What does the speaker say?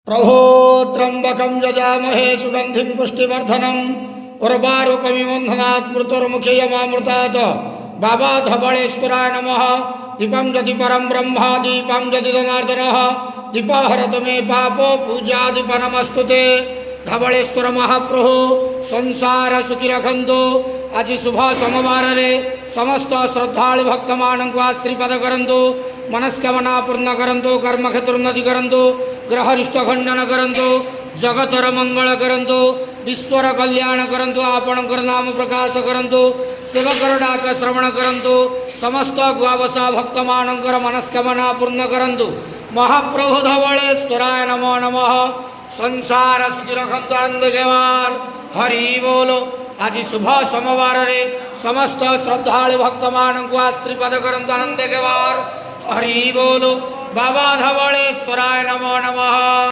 प्रभो त्र्यंबकं यजामहे सुगंधिं पुष्टिवर्धनम् उर्वारुकमिव बन्धनात् मृत्युर्मुखेयमामृतात् बाबा धवळेश्वराय नमः। दीपं यदि परं ब्रह्म दीपं यदि जनार्दनः दीपहरत मे पापो पूजा दीप नमस्तुते। धवळेश्वर महाप्रभु संसार सुखी रखंतु। आज शुभ सोमवार रे समस्त श्रद्धालु भक्त मानक आशीर्वाद करंतु। मनस्कामना पूर्ण करंतु। कर्म क्षेत्र उन्नति करंतु। ग्रहरिष्ट खंडन करंतु। जगतर मंगल करंतु। विश्वर कल्याण करंतु। आपणकर नाम प्रकाश करंतु। सेवकर डाक श्रवण करंतु। समस्त द्वावसा भक्त मानकर मनस्कामना पूर्ण करंतु। महाप्रभु धवळेश्वराय नमो नमः। संसार सुखी रखंतु। आनंद केवार हरि बोलो। आज शुभ सोमवार रे समस्त श्रद्धालु भक्त मानक आशीर्वाद करंतु। आनंद केवार हरि बोलो। बाबा धवळेश्वराय नमो नमः।